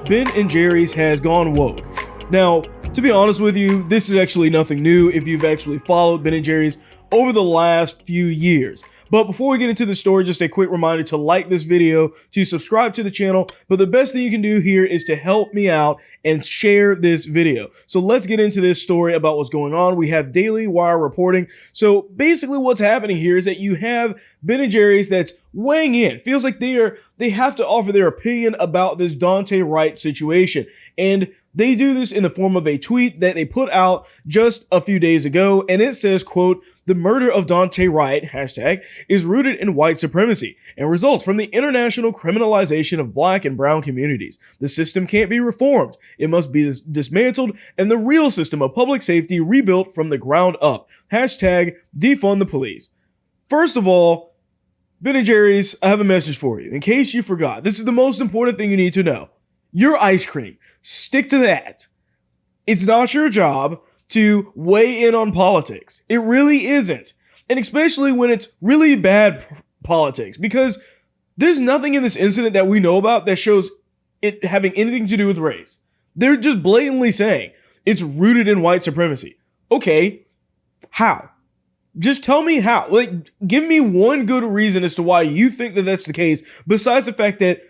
Ben & Jerry's has gone woke. Now, to be honest with you, this is actually nothing new if you've actually followed Ben & Jerry's over the last few years. But before we get into the story, just a quick reminder to like this video, to subscribe to the channel. But the best thing you can do here is to help me out and share this video. So let's get into this story about what's going on. We have Daily Wire reporting. So basically what's happening here is that you have Ben & Jerry's that's weighing in. Feels like they have to offer their opinion about this Daunte Wright situation. And they do this in the form of a tweet that they put out just a few days ago, and it says, quote, "The murder of Daunte Wright, hashtag, is rooted in white supremacy and results from the international criminalization of black and brown communities. The system can't be reformed. It must be dismantled and the real system of public safety rebuilt from the ground up. Hashtag, defund the police." First of all, Ben & Jerry's, I have a message for you. In case you forgot, this is the most important thing you need to know. Your ice cream. Stick to that. It's not your job to weigh in on politics. It really isn't. And especially when it's really bad politics, because there's nothing in this incident that we know about that shows it having anything to do with race. They're just blatantly saying it's rooted in white supremacy. Okay, how? Just tell me how. Like, give me one good reason as to why you think that that's the case, besides the fact that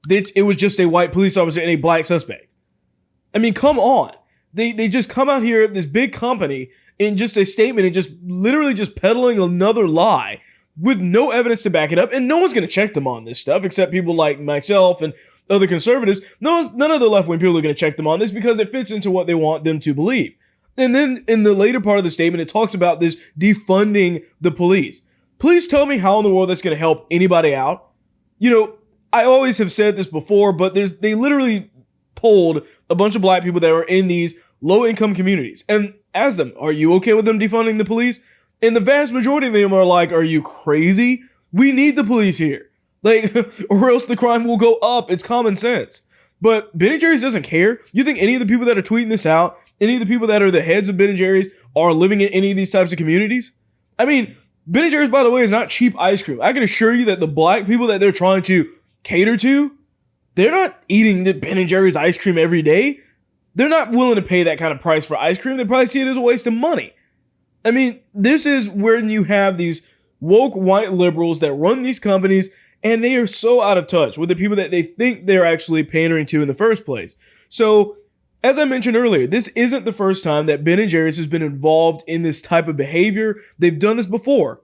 it was just a white police officer and a black suspect. I mean, come on. They just come out here, this big company, in just a statement and just literally just peddling another lie with no evidence to back it up. And no one's going to check them on this stuff except people like myself and other conservatives. None of the left-wing people are going to check them on this because it fits into what they want them to believe. And then in the later part of the statement, it talks about this defunding the police. Please tell me how in the world that's going to help anybody out. You know, I always have said this before, but they literally polled a bunch of black people that were in these low-income communities and asked them, are you okay with them defunding the police? And the vast majority of them are like, are you crazy? We need the police here. Like, or else the crime will go up. It's common sense. But Ben & Jerry's doesn't care. You think any of the people that are tweeting this out, any of the people that are the heads of Ben & Jerry's are living in any of these types of communities? I mean, Ben & Jerry's, by the way, is not cheap ice cream. I can assure you that the black people that they're trying to cater to, they're not eating the Ben & Jerry's ice cream every day. They're not willing to pay that kind of price for ice cream. They probably see it as a waste of money. I mean, this is when you have these woke white liberals that run these companies, and they are so out of touch with the people that they think they're actually pandering to in the first place. So, as I mentioned earlier, this isn't the first time that Ben & Jerry's has been involved in this type of behavior. They've done this before.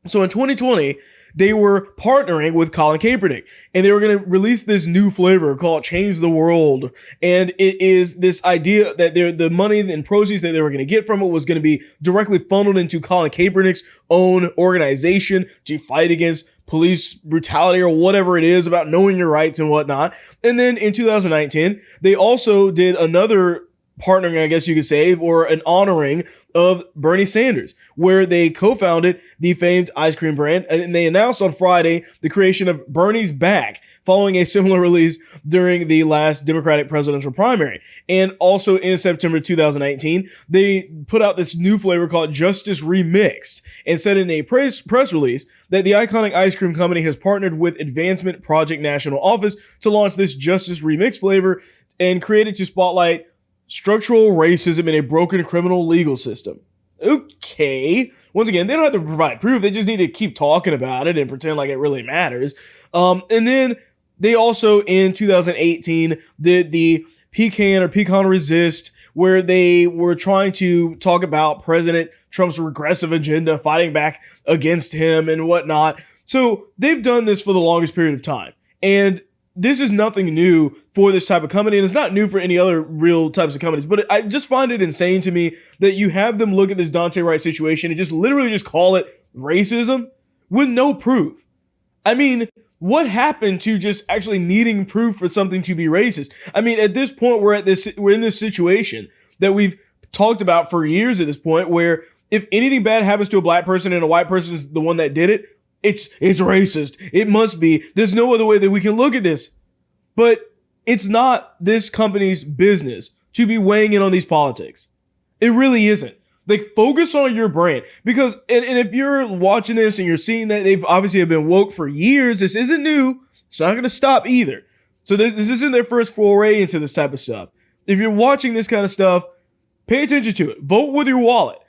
So in 2020, they were partnering with Colin Kaepernick, and they were going to release this new flavor called Change the World. And it is this idea that the money and proceeds that they were going to get from it was going to be directly funneled into Colin Kaepernick's own organization to fight against police brutality or whatever it is about knowing your rights and whatnot. And then in 2019, they also did another partnering, I guess you could say, or an honoring of Bernie Sanders, where they co-founded the famed ice cream brand, and they announced on Friday the creation of Bernie's Back, following a similar release during the last Democratic presidential primary. And also in September 2019, they put out this new flavor called Justice Remixed, and said in a press release that the iconic ice cream company has partnered with Advancement Project National Office to launch this Justice Remixed flavor and created to spotlight structural racism in a broken criminal legal system. Okay. Once again, they don't have to provide proof. They just need to keep talking about it and pretend like it really matters. And then they also, in 2018, did the Pecan Resist, where they were trying to talk about President Trump's regressive agenda, fighting back against him and whatnot. So they've done this for the longest period of time. And this is nothing new for this type of company, and it's not new for any other real types of companies, but I just find it insane to me that you have them look at this Daunte Wright situation and just literally just call it racism with no proof. I mean, what happened to just actually needing proof for something to be racist? I mean, at this point, we're in this situation that we've talked about for years at this point, where if anything bad happens to a black person and a white person is the one that did it, it's racist. It must be. There's no other way that we can look at this. But it's not this company's business to be weighing in on these politics. It really isn't. Like, focus on your brand. Because, and if you're watching this and you're seeing that they've obviously have been woke for years, this isn't new. It's not going to stop either. So this isn't their first foray into this type of stuff. If you're watching this kind of stuff, pay attention to it. Vote with your wallet.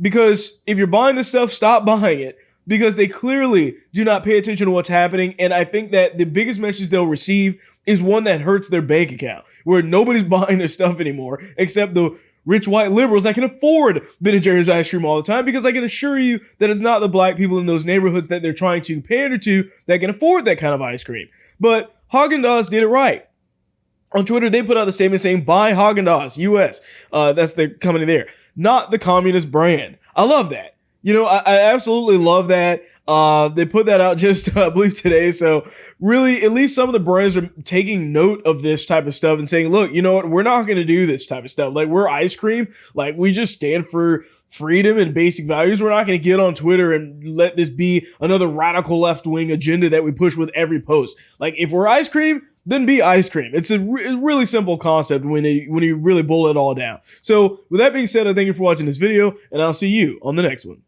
Because if you're buying this stuff, stop buying it. Because they clearly do not pay attention to what's happening. And I think that the biggest message they'll receive is one that hurts their bank account, where nobody's buying their stuff anymore except the rich white liberals that can afford Ben & Jerry's ice cream all the time, because I can assure you that it's not the black people in those neighborhoods that they're trying to pander to that can afford that kind of ice cream. But Haagen-Dazs did it right. On Twitter, they put out the statement saying, buy Haagen-Dazs, US. That's the company there, not the communist brand. I love that. You know, I absolutely love that. They put that out just, I believe, today. So really, at least some of the brands are taking note of this type of stuff and saying, look, you know what? We're not going to do this type of stuff. Like, we're ice cream. Like, we just stand for freedom and basic values. We're not going to get on Twitter and let this be another radical left-wing agenda that we push with every post. Like, if we're ice cream, then be ice cream. It's a really simple concept when you really boil it all down. So with that being said, I thank you for watching this video, and I'll see you on the next one.